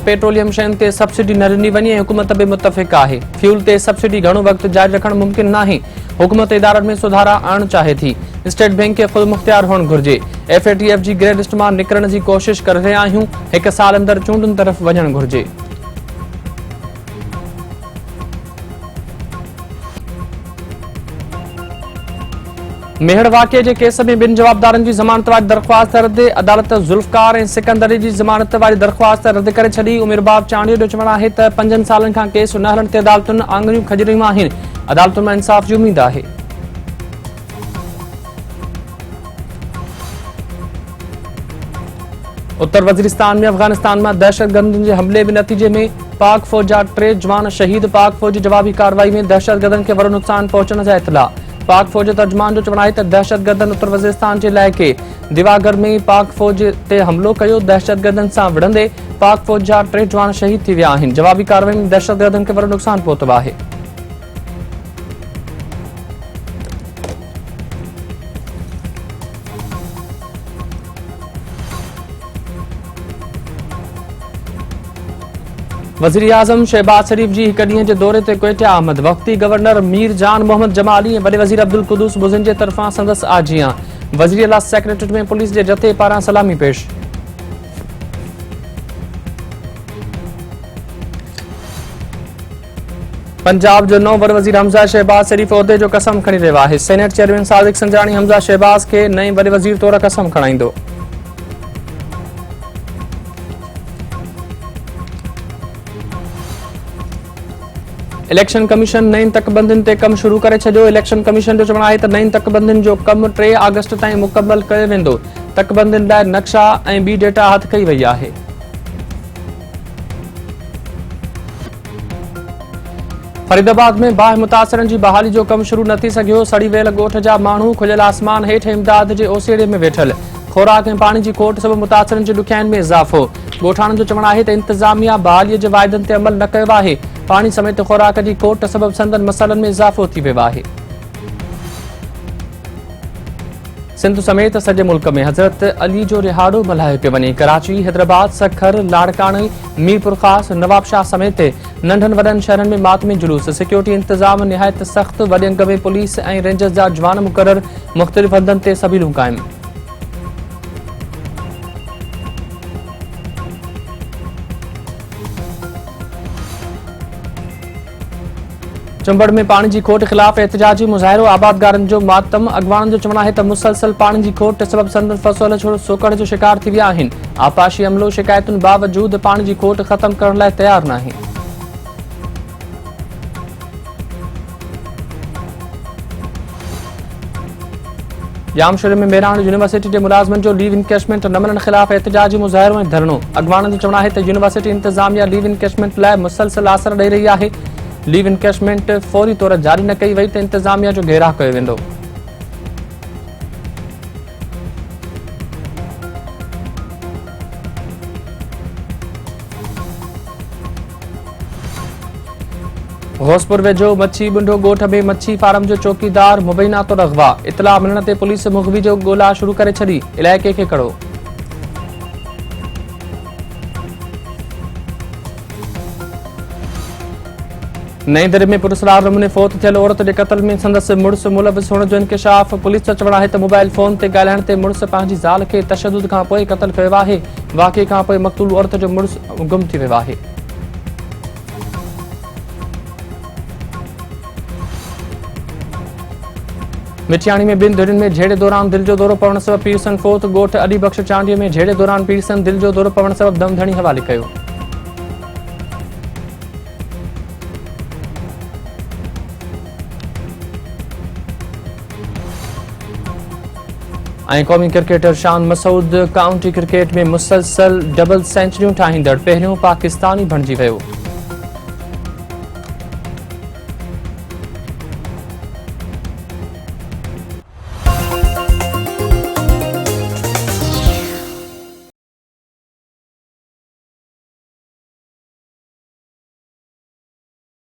Petroleum शयुनि ते subsidy न ॾिनी वञे, हुकूमत बि मुतफ़िक़ आहे। फ्यूल ते सब्सिडी घणो वक़्तु जारी रखणु मुमकिन नाहे। हुकूमत इदारनि में सुधारा आणणु चाहे थी। स्टेट बैंक खे ख़ुदि मुख़्तियार हुअणु घुर्जे। FATF जी ग्रे लिस्ट मां निकिरण जी कोशिश करे रहिया आहियूं। 1 साल अंदरि चूंडुनि तरफ़ वञणु घुर्जे। मेहड़ वाक़िए जे केस में 2 जवाबदारनि जी ज़मानत वारी दरख़्वास्त रद्द। अदालत ज़ुल्फ़कार ऐं सिकंदरी जी ज़मानत वारी दरख़्वास्त रद्द करे छॾी। उमिरबाब चांडियो जो चवणु आहे त 5 सालनि खां केस न हलण ते अदालतुनि आङुरियूं खॼी रहियूं आहिनि। अदालतुनि मां इंसाफ़ जी उमीद आहे। उत्तर वज़ीरिस्तान में अफ़ग़ानिस्तान में दहशतगर्दनि जे हमले जे नतीजे में पाक फ़ौज जा 3 जवान शहीद। पाक फ़ौज जी जवाबी कार्रवाई में दहशतगर्दनि खे वॾो नुक़सान पहुचण जा इतला। पाक फ़ौज तर्जुमान जो चवणु आहे त दहशतगर्दनि उत्तर वज़ीरिस्तान जे इलाइक़े दिवागर में पाक फ़ौज ते हमलो कयो। दहशतगर्दनि सां विढ़ंदे पाक फ़ौज जा 3 जवान शहीद थी विया आहिनि। जवाबी कार्रवाई में दहशतगर्दनि खे वॾो नुक़सान पहुतो आहे। वज़ीर आज़म शहबाज शरीफ जी 1 ॾींहं जे दौरे ते क्वेटा आमद। वफ़्ती गवर्नर मीर जान मोहम्मद जमाली ऐं वॾे वज़ीर अब्दुल कुदूस बुज़न जे तरफ़ां संदसि आजियां। वज़ीर अला सेक्रेटरीट में पुलिस जे जथे पारां सलामी पेश। पंजाब जो नओं वॾो वज़ीर हमज़ा शहबाज शरीफ उहिदे जो कसम खणी रहियो आहे। सेनेट चेयरमैन सादिक संजराणी हमज़ा शहबाज खे नए वॾे वज़ीर तौरु कसम खणाईंदो। इलेक्शन कमीशन नईं तकबंदियुनि ते कमु शुरू करे छॾियो। इलेक्शन कमीशन जो चवणु आहे त नईं तकबंदियुनि जो कमु 3 अगस्त ताईं मुकमल कयो वेंदो। तकबंदियुनि लाइ नक्शा ऐं ॿी डेटा हथ कई वई आहे। फरीदाबाद में बाहि मुतासिरनि जी बहाली जो कमु शुरू न थी सघियो। सड़ी वेल ॻोठ जा माण्हू खुलियल आसमान हेठि इमदाद जे ओसीड़े में वेठल। ख़ोराक ऐं पाणी जी खोट सबबि मुतासिरनि जी ॾुखियाईनि में इज़ाफ़ो। ॻोठाणनि जो चवणु आहे त इंतिज़ामिया बहालीअ जे वाइदनि ते अमल न कयो आहे। पाणी समेत ख़ोराक जी खोट सबबि संदनि मसइलनि में इज़ाफ़ो थी वियो आहे। सिंध समेत सॼे मुल्क में हज़रत अली जो रिहाड़ो मल्हायो पियो वञे। कराची, हैदराबाद, सखर, लाड़कानी, मीरपुर ख़ास, नवाबशाह समेत नंढनि वॾनि शहरनि में मातमी जुलूस। सिक्योरिटी इंतज़ाम निहायत सख़्त। वॾे अंग में पुलिस ऐं रेंजर्स जा जवान मुक़रर। मुख़्तलिफ़ हंधनि ते सबीलूं क़ाइमु। चुंबड़ में पानी जी खोट ख़िलाफ़ एहतजाजी मुज़ाहिरो। आबादगारनि जो मातम। अॻवाननि जो चवणु आहे त मुसलसल पानी जी खोट सबबि संदनि फसल सोकड़ जो शिकार थी विया आहिनि। आपाशी अमलो शिकायतुनि बावजूद पानी जी खोट ख़तमु करण लाइ तयारु न आहे। जामशोरे में मेरान यूनिवर्सिटी जे मुलाज़िमनि जो लीव इनकेशमेंट न मिलण ख़िलाफ़ एहतजाजी मुज़ाहिरो ऐं धरणो। अॻवाननि जो चवणु आहे त यूनिवर्सिटी इंतिज़ामिया लीव इनकेशमेंट लाइ मुसलसल आसर ॾेई रही आहे। लीव इनकेशमेंट फौरी तौर जारी न कई वई त इंतिज़ामिया जो घेराव कयो वेंदो। घोसपुर वेझो मच्छी बुंडो ॻोठ में मच्छी फार्म जो चौकीदार मुबैना तौरु अग़वा। इतला मिलण ते पुलिस मुग़वी जो ॻोल्हा शुरू करे छॾी। इलाइक़े खे कड़ो। नई दिल्ली में पुरस्कार नमूने फ़ौत थियल औरत जे क़त्ल में संदसि मुड़ुस मुलविस हुअण जो इंकशाफ। पुलिस जो चवणु आहे त मोबाइल फ़ोन ते ॻाल्हाइण ते मुड़ुस पंहिंजी ज़ाल खे तशदुद खां पोइ क़त्ल कयो आहे। वाक़िए खां पोइ मक़तूल औरत जो मुड़ुस गुम थी वियो आहे। मिठियाणी में 2 धुरियुनि में झेड़े दौरान दिलि जो दौरो पवण सबबि पीरसन फ़ौत। ॻोठ अलीबख्श चांडीअ में झेड़े दौरान पीरसन दिलि जो दौरो पवण सबबि दमधणी हवाले कयो। ऐं क़ौमी cricketer Shan Masood county cricket में मुसलसल डबल सेंचुरियूं ठाहींदड़ पहिरियों पाकिस्तानी बणिजी वियो।